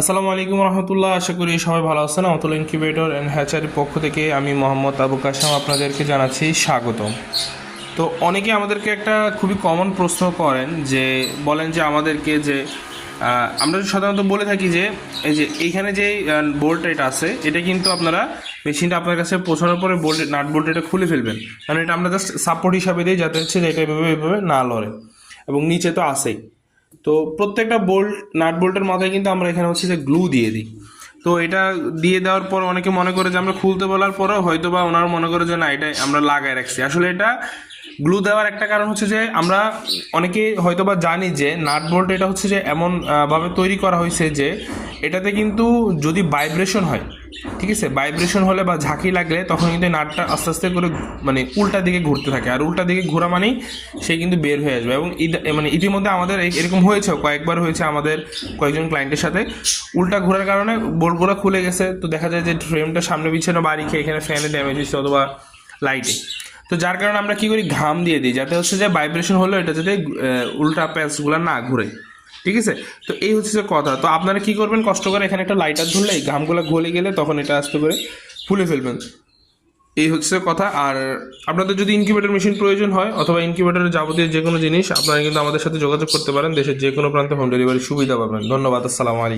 আসসালামু আলাইকুম রহমতুল্লাহ। আশা করি সবাই ভালো আছেন। অতুল ইনকিউবেটর অ্যান্ড হ্যাচারির পক্ষ থেকে আমি মোহাম্মদ আবু কাসেম আপনাদেরকে জানাচ্ছি স্বাগতম। তো অনেকে আমাদেরকে একটা খুবই কমন প্রশ্ন করেন, যে বলেন যে আমাদেরকে যে আমরা সাধারণত বলে থাকি যে এই যে এইখানে যে বোল্ট এটা আছে, এটা কিন্তু আপনারা মেশিনটা আপনার কাছে পৌঁছানোর পরে নাট বোল্ট এটা খুলে ফেলবেন, কারণ এটা আমরা জাস্ট সাপোর্ট হিসাবে দিই, যাতে হচ্ছে যে এটা এভাবে না লড়ে, এবং নিচে তো আসেই। তো প্রত্যেকটা নাট বোল্টের মাথায় কিন্তু আমরা এখানে হচ্ছে যে গ্লু দিয়ে দিই। তো এটা দিয়ে দেওয়ার পর অনেকে মনে করে যে আমরা খুলতে বলার পরেও হয়তো বা ওনারা মনে করে যে না, এটা আমরা লাগায় রাখছি। আসলে এটা গ্লু দেওয়ার একটা কারণ হচ্ছে যে আমরা অনেকে হয়তো বা জানি যে নাট বোল্ট এটা হচ্ছে যে এমন ভাবে তৈরি করা হয়েছে যে এটাতে কিন্তু যদি ভাইব্রেশন হয়, ঠিক আছে, ভাইব্রেশন হলে বা ঝাঁকি লাগলে তখন কিন্তু নাটটা আস্তে আস্তে করে মানে উল্টা দিকে ঘুরতে থাকে, আর উল্টা দিকে ঘোরা মানেই সে কিন্তু বের হয়ে আসবে। এবং মানে ইতিমধ্যে আমাদের এরকম হয়েছে, কয়েকবার হয়েছে আমাদের কয়েকজন ক্লায়েন্টের সাথে। উল্টা ঘোরার কারণে বোল্টগুলো খুলে গেছে, তো দেখা যায় যে ফ্রেমটা সামনে পিছনে বাড়ি খেয়ে এখানে ফ্যানে ড্যামেজ হচ্ছে অথবা লাইটে। তো যার কারণে আমরা কি করি, ঘাম দিয়ে দিই, যাতে হচ্ছে যে ভাইব্রেশন হলো এটা যাতে উল্টা প্যাচগুলো না ঘুরে। ঠিক আছে, তো এই হচ্ছে যে কথা। তো আপনারা কি করবেন, কষ্ট করে এখানে একটা লাইটার ধরলে এই ঘামগুলো গলে গেলে তখন এটা আস্তে করে খুলে ফেলবেন। এই হচ্ছে কথা। আর আপনাদের যদি ইনকিউবেটর মেশিন প্রয়োজন হয় অথবা ইনকিউবেটরের যাবতীয় যে কোনো জিনিস, আপনারা কিন্তু আমাদের সাথে যোগাযোগ করতে পারেন। দেশের যে কোনো প্রান্তে হোম ডেলিভারি সুবিধা পাবেন। ধন্যবাদ। আসসালামু আলাইকুম।